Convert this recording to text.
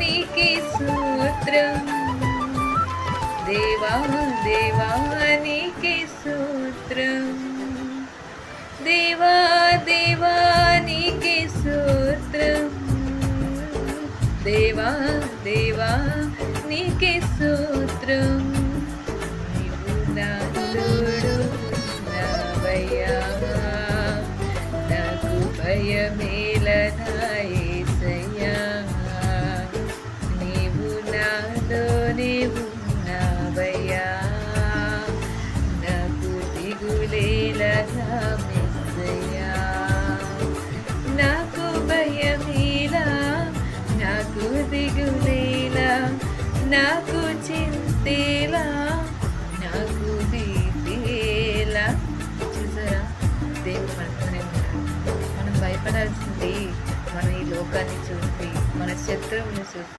నీకే స్తోత్రం దేవా దేవా నీకే స్తోత్రం దేవా దేవా నీకే స్తోత్రం దేవా దేవా నీకే స్తోత్రం నీవు నా తోడు ఉన్నావయ్యా నాకు భయమేలనా యేసయ్యా నీవు నాలోనే ఉన్నావయ్యా నాకు దిగులేలనా మెస్సయ్యా నాకు భయమేలా నాకు దిగులేలా నాకు చింతేలా నాకు భీతిలా. చూసారా, దేవుడు మనతోనే ఉన్నాడు. మనం భయపడాల్సింది మన ఈ లోకాన్ని చూసి, మన శత్రువుని చూసి.